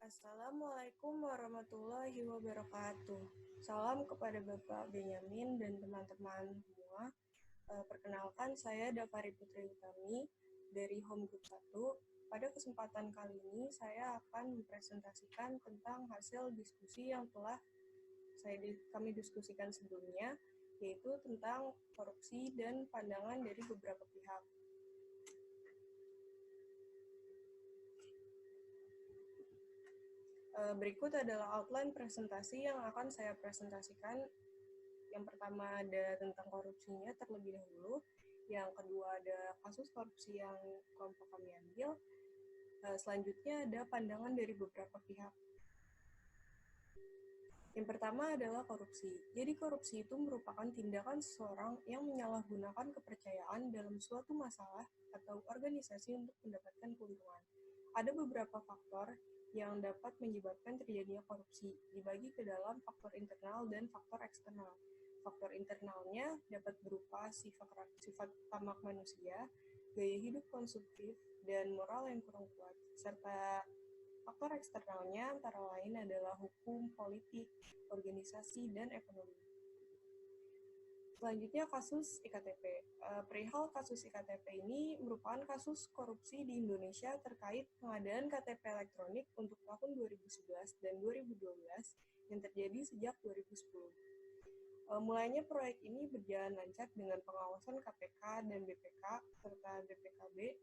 Assalamualaikum warahmatullahi wabarakatuh. Salam kepada Bapak Benyamin dan teman-teman semua. Perkenalkan, saya Davari Putri Utami dari Home Group 1. Pada kesempatan kali ini, saya akan mempresentasikan tentang hasil diskusi yang telah kami diskusikan sebelumnya, yaitu tentang korupsi dan pandangan dari beberapa pihak. Berikut adalah outline presentasi yang akan saya presentasikan. Yang pertama ada tentang korupsinya terlebih dahulu. Yang kedua ada kasus korupsi yang kelompok kami ambil. Selanjutnya ada pandangan dari beberapa pihak. Yang pertama adalah korupsi. Jadi korupsi itu merupakan tindakan seseorang yang menyalahgunakan kepercayaan dalam suatu masalah atau organisasi untuk mendapatkan keuntungan. Ada beberapa faktor yang dapat menyebabkan terjadinya korupsi, dibagi ke dalam faktor internal dan faktor eksternal. Faktor internalnya dapat berupa sifat tamak manusia, gaya hidup konsumtif, dan moral yang kurang kuat, serta faktor eksternalnya antara lain adalah hukum, politik, organisasi, dan ekonomi. Selanjutnya kasus IKTP. Perihal kasus IKTP ini merupakan kasus korupsi di Indonesia terkait pengadaan KTP elektronik untuk tahun 2011 dan 2012 yang terjadi sejak 2010. Mulainya proyek ini berjalan lancar dengan pengawasan KPK dan BPK serta BPKB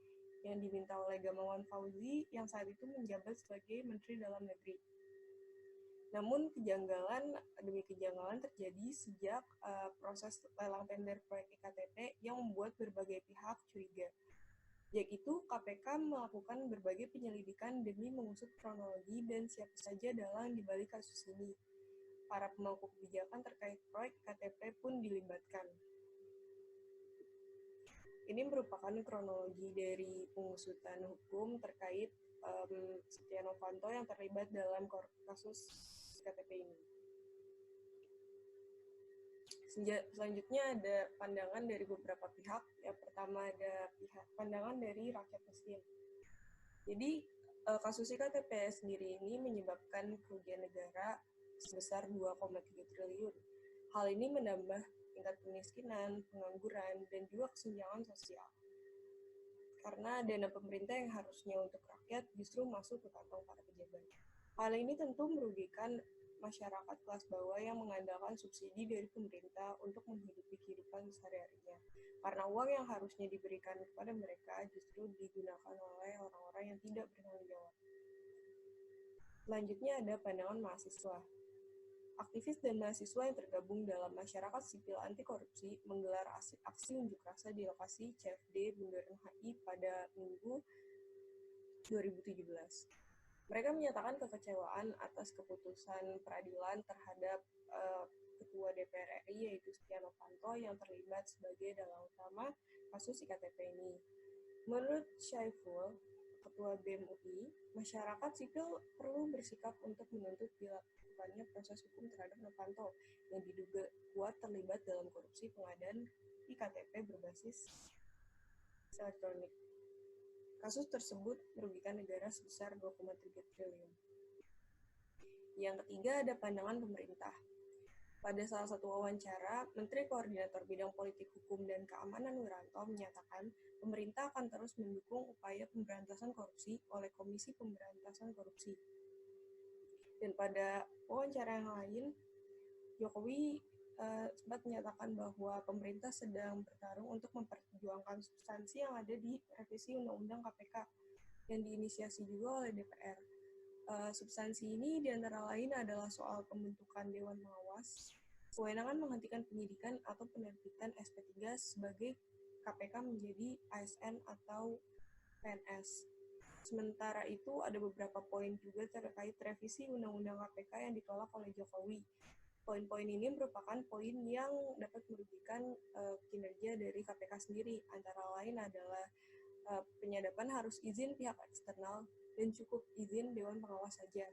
yang diminta oleh Gamawan Fauzi yang saat itu menjabat sebagai Menteri Dalam Negeri. Namun kejanggalan demi kejanggalan terjadi sejak proses lelang tender proyek IKTP yang membuat berbagai pihak curiga. Sejak itu, KPK melakukan berbagai penyelidikan demi mengusut kronologi dan siapa saja dalang di balik kasus ini. Para pemangku kebijakan terkait proyek IKTP pun dilibatkan. Ini merupakan kronologi dari pengusutan hukum terkait Setia Novanto yang terlibat dalam kasus KTP ini. Selanjutnya ada pandangan dari beberapa pihak. Yang pertama ada pandangan dari rakyat miskin. Jadi kasus IKTP sendiri ini menyebabkan kerugian negara sebesar 2,3 triliun. Hal ini menambah tingkat kemiskinan, pengangguran, dan juga kesenjangan sosial. Karena dana pemerintah yang harusnya untuk rakyat justru masuk ke kantong para pejabat. Hal ini tentu merugikan masyarakat kelas bawah yang mengandalkan subsidi dari pemerintah untuk menghidupi kehidupan sehari-harinya. Karena uang yang harusnya diberikan kepada mereka justru digunakan oleh orang-orang yang tidak bertanggung jawab. Selanjutnya ada pandangan mahasiswa. Aktivis dan mahasiswa yang tergabung dalam masyarakat sipil anti korupsi menggelar aksi unjuk rasa di lokasi CFD Bundaran HI pada Minggu 2017. Mereka menyatakan kekecewaan atas keputusan peradilan terhadap Ketua DPR RI yaitu Setia Novanto yang terlibat sebagai dalang utama kasus IKTP ini. Menurut Syaiful, Ketua BEM UI, masyarakat sipil perlu bersikap untuk menuntut dilakukannya proses hukum terhadap Novanto yang diduga kuat terlibat dalam korupsi pengadaan IKTP berbasis elektronik. Kasus tersebut merugikan negara sebesar 2,3 triliun. Yang ketiga ada pandangan pemerintah. Pada salah satu wawancara, Menteri Koordinator Bidang Politik Hukum dan Keamanan Wiranto menyatakan pemerintah akan terus mendukung upaya pemberantasan korupsi oleh Komisi Pemberantasan Korupsi. Dan pada wawancara yang lain, Jokowi sempat menyatakan bahwa pemerintah sedang bertarung untuk memperjuangkan substansi yang ada di revisi Undang-Undang KPK yang diinisiasi juga oleh DPR. Substansi ini diantara lain adalah soal pembentukan Dewan Pengawas, kewenangan menghentikan penyidikan atau penerbitan SP3 sebagai KPK menjadi ASN atau PNS. Sementara itu ada beberapa poin juga terkait revisi Undang-Undang KPK yang ditolak oleh Jokowi. Poin-poin ini merupakan poin yang dapat merugikan kinerja dari KPK sendiri. Antara lain adalah penyadapan harus izin pihak eksternal dan cukup izin Dewan Pengawas saja.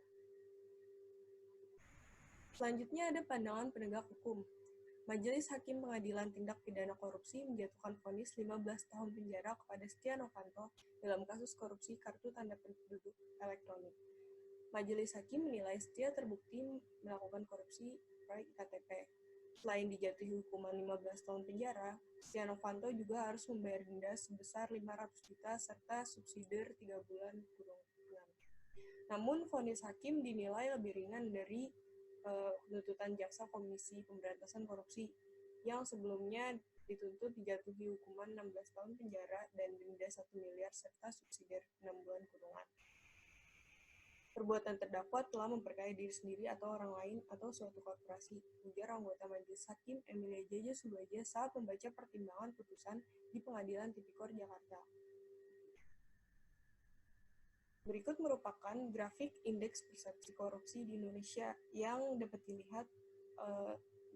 Selanjutnya ada pandangan penegak hukum. Majelis Hakim Pengadilan Tindak Pidana Korupsi menjatuhkan vonis 15 tahun penjara kepada Setia Novanto dalam kasus korupsi kartu tanda penduduk elektronik. Majelis Hakim menilai Setia terbukti melakukan korupsi proyek IKTP. Selain dijatuhi hukuman 15 tahun penjara, Setia Novanto juga harus membayar denda sebesar 500 juta serta subsidi 3 bulan kurungan. Namun, vonis hakim dinilai lebih ringan dari tuntutan jaksa Komisi Pemberantasan Korupsi yang sebelumnya dituntut dijatuhi hukuman 16 tahun penjara dan denda 1 miliar serta subsidi 6 bulan kurungan. Perbuatan terdakwa telah memperkaya diri sendiri atau orang lain atau suatu korporasi, ujar anggota Majelis Hakim Emilia Jaja Subaja saat membaca pertimbangan putusan di Pengadilan Tipikor Jakarta. Berikut merupakan grafik indeks persepsi korupsi di Indonesia yang dapat dilihat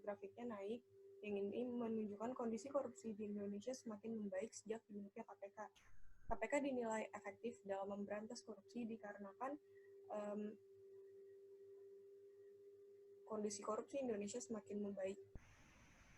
grafiknya naik. Yang ini menunjukkan kondisi korupsi di Indonesia semakin membaik sejak dibentuknya KPK. KPK dinilai efektif dalam memberantas korupsi dikarenakan kondisi korupsi Indonesia semakin membaik.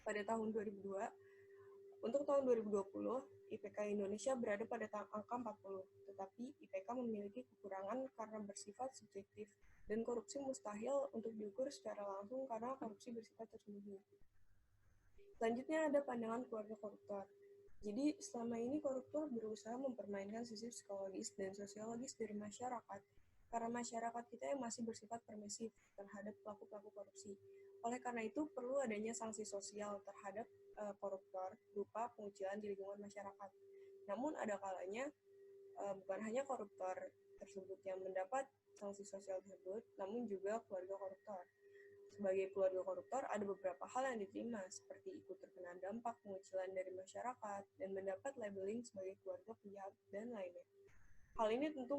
Pada tahun 2002, untuk tahun 2020, IPK Indonesia berada pada angka 40, tetapi IPK memiliki kekurangan karena bersifat subjektif, dan korupsi mustahil untuk diukur secara langsung karena korupsi bersifat tersembunyi. Selanjutnya ada pandangan keluarga koruptor. Jadi, selama ini koruptor berusaha mempermainkan sisi psikologis dan sosiologis dari masyarakat, karena masyarakat kita yang masih bersifat permisif terhadap pelaku-pelaku korupsi. Oleh karena itu, perlu adanya sanksi sosial terhadap koruptor berupa pengucilan di lingkungan masyarakat. Namun ada kalanya bukan hanya koruptor tersebut yang mendapat sanksi sosial tersebut, namun juga keluarga koruptor. Sebagai keluarga koruptor, ada beberapa hal yang diterima, seperti ikut terkena dampak pengucilan dari masyarakat dan mendapat labeling sebagai keluarga penjahat dan lainnya. Hal ini tentu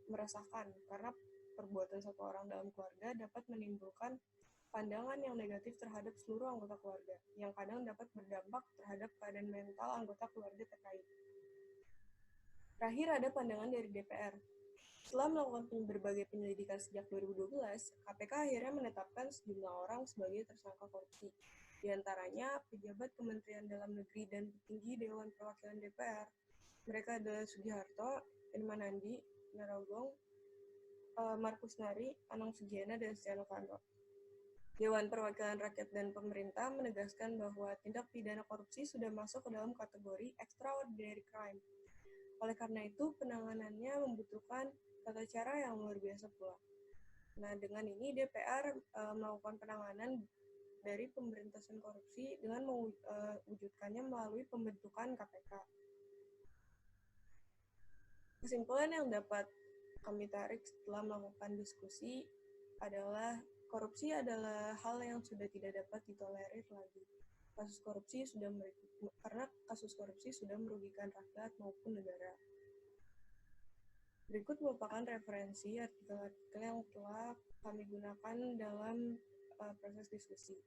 meresahkan karena perbuatan satu orang dalam keluarga dapat menimbulkan pandangan yang negatif terhadap seluruh anggota keluarga, yang kadang dapat berdampak terhadap keadaan mental anggota keluarga terkait. Terakhir ada pandangan dari DPR. Setelah melakukan berbagai penyelidikan sejak 2012, KPK akhirnya menetapkan sejumlah orang sebagai tersangka korupsi. Di antaranya pejabat Kementerian Dalam Negeri dan petinggi Dewan Perwakilan DPR. Mereka adalah Sugiharto, Irman Nandi, Narogong, Markus Nari, Anang Sugiana, dan Setia Novanto. Dewan Perwakilan Rakyat dan Pemerintah menegaskan bahwa tindak pidana korupsi sudah masuk ke dalam kategori extraordinary crime. Oleh karena itu, penanganannya membutuhkan tata cara yang luar biasa pula. Nah, dengan ini DPR melakukan penanganan dari pemberantasan korupsi dengan mewujudkannya melalui pembentukan KPK. Kesimpulan yang dapat kami tarik setelah melakukan diskusi adalah korupsi adalah hal yang sudah tidak dapat ditolerir lagi. Karena kasus korupsi sudah merugikan rakyat maupun negara. Berikut merupakan referensi artikel-artikel yang telah kami gunakan dalam proses diskusi.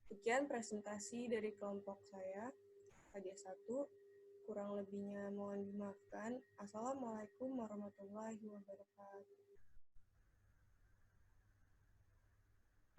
Sekian presentasi dari kelompok saya, KJ1. Kurang lebihnya mohon dimaafkan. Assalamualaikum warahmatullahi wabarakatuh.